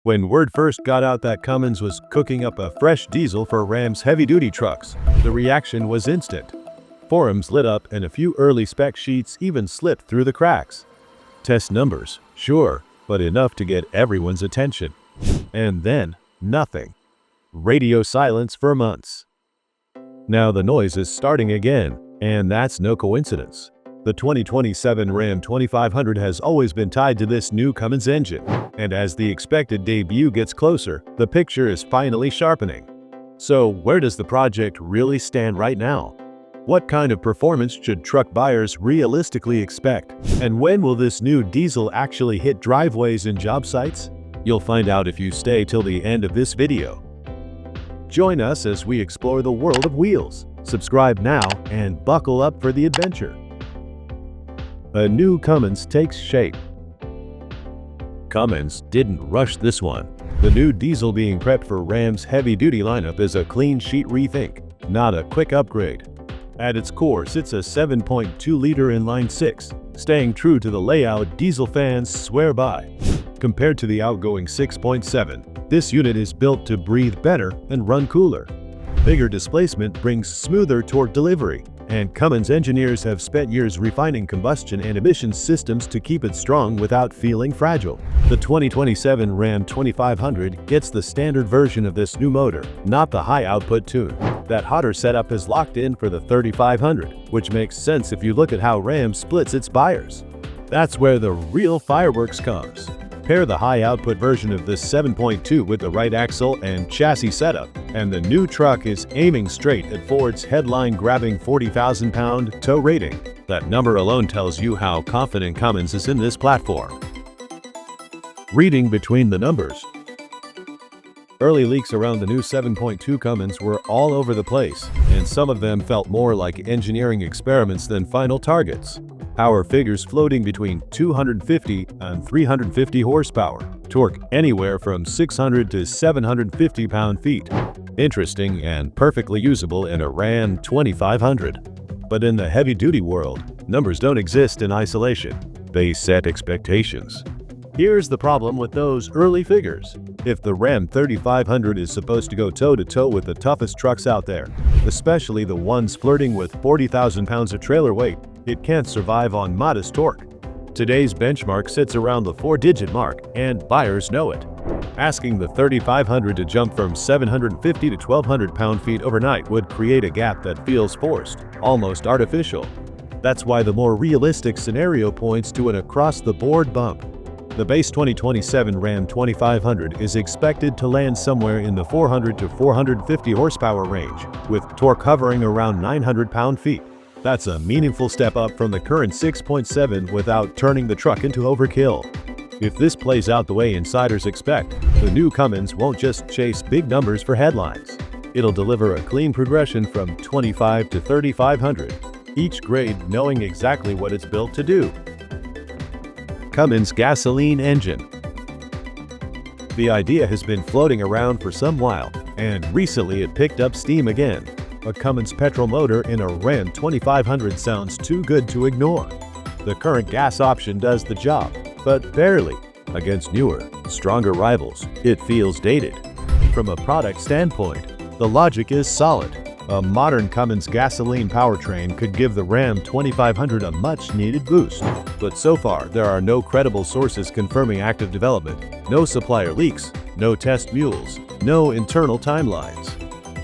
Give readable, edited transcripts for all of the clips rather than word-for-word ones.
When word first got out that Cummins was cooking up a fresh diesel for Ram's heavy-duty trucks, the reaction was instant. Forums lit up and a few early spec sheets even slipped through the cracks. Test numbers, sure, but enough to get everyone's attention. And then, nothing. Radio silence for months. Now the noise is starting again, and that's no coincidence. The 2027 Ram 2500 has always been tied to this new Cummins engine, and as the expected debut gets closer, the picture is finally sharpening. So where does the project really stand right now? What kind of performance should truck buyers realistically expect? And when will this new diesel actually hit driveways and job sites? You'll find out if you stay till the end of this video. Join us as we explore the world of wheels. Subscribe now and buckle up for the adventure. A new Cummins takes shape. Cummins didn't rush this one. The new diesel being prepped for Ram's heavy-duty lineup is a clean sheet rethink, not a quick upgrade. At its core sits a 7.2-liter inline-6, staying true to the layout diesel fans swear by. Compared to the outgoing 6.7, this unit is built to breathe better and run cooler. Bigger displacement brings smoother torque delivery, and Cummins engineers have spent years refining combustion and emissions systems to keep it strong without feeling fragile. The 2027 Ram 2500 gets the standard version of this new motor, not the high-output tune. That hotter setup is locked in for the 3500, which makes sense if you look at how Ram splits its buyers. That's where the real fireworks comes. Pair the high-output version of this 7.2 with the right axle and chassis setup, and the new truck is aiming straight at Ford's headline-grabbing 40,000-pound tow rating. That number alone tells you how confident Cummins is in this platform. Reading between the numbers. Early leaks around the new 7.2 Cummins were all over the place, and some of them felt more like engineering experiments than final targets. Power figures floating between 250 and 350 horsepower, torque anywhere from 600 to 750 pound-feet. Interesting and perfectly usable in a Ram 2500. But in the heavy-duty world, numbers don't exist in isolation. They set expectations. Here's the problem with those early figures. If the Ram 3500 is supposed to go toe-to-toe with the toughest trucks out there, especially the ones flirting with 40,000 pounds of trailer weight, it can't survive on modest torque. Today's benchmark sits around the 4-digit mark, and buyers know it. Asking the 3500 to jump from 750 to 1200 pound-feet overnight would create a gap that feels forced, almost artificial. That's why the more realistic scenario points to an across-the-board bump. The base 2027 Ram 2500 is expected to land somewhere in the 400 to 450 horsepower range, with torque hovering around 900 pound-feet. That's a meaningful step up from the current 6.7 without turning the truck into overkill. If this plays out the way insiders expect, the new Cummins won't just chase big numbers for headlines. It'll deliver a clean progression from 25 to 3500, each grade knowing exactly what it's built to do. Cummins gasoline engine. The idea has been floating around for some while, and recently it picked up steam again. A Cummins petrol motor in a Ram 2500 sounds too good to ignore. The current gas option does the job, but barely. Against newer, stronger rivals, it feels dated. From a product standpoint, the logic is solid. A modern Cummins gasoline powertrain could give the Ram 2500 a much-needed boost. But so far, there are no credible sources confirming active development, no supplier leaks, no test mules, no internal timelines.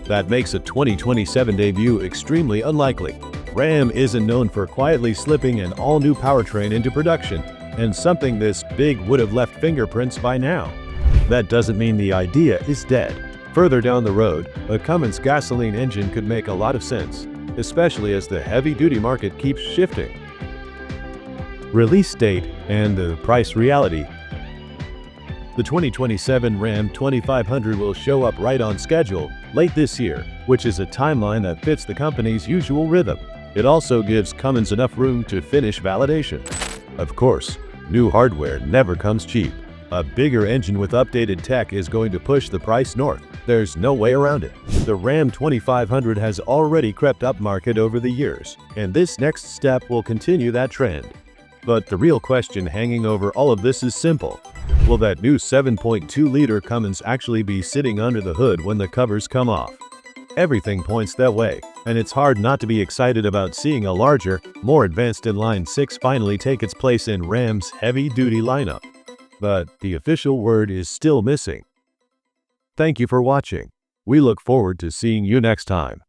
That makes a 2027 debut extremely unlikely. Ram isn't known for quietly slipping an all-new powertrain into production, and something this big would have left fingerprints by now. That doesn't mean the idea is dead. Further down the road, a Cummins gasoline engine could make a lot of sense, especially as the heavy-duty market keeps shifting. Release date and the price reality. The 2027 Ram 2500 will show up right on schedule late this year, which is a timeline that fits the company's usual rhythm. It also gives Cummins enough room to finish validation. Of course, new hardware never comes cheap. A bigger engine with updated tech is going to push the price north. There's no way around it. The Ram 2500 has already crept upmarket over the years, and this next step will continue that trend. But the real question hanging over all of this is simple. Will that new 7.2-liter Cummins actually be sitting under the hood when the covers come off? Everything points that way, and it's hard not to be excited about seeing a larger, more advanced inline 6 finally take its place in Ram's heavy-duty lineup. But the official word is still missing. Thank you for watching. We look forward to seeing you next time.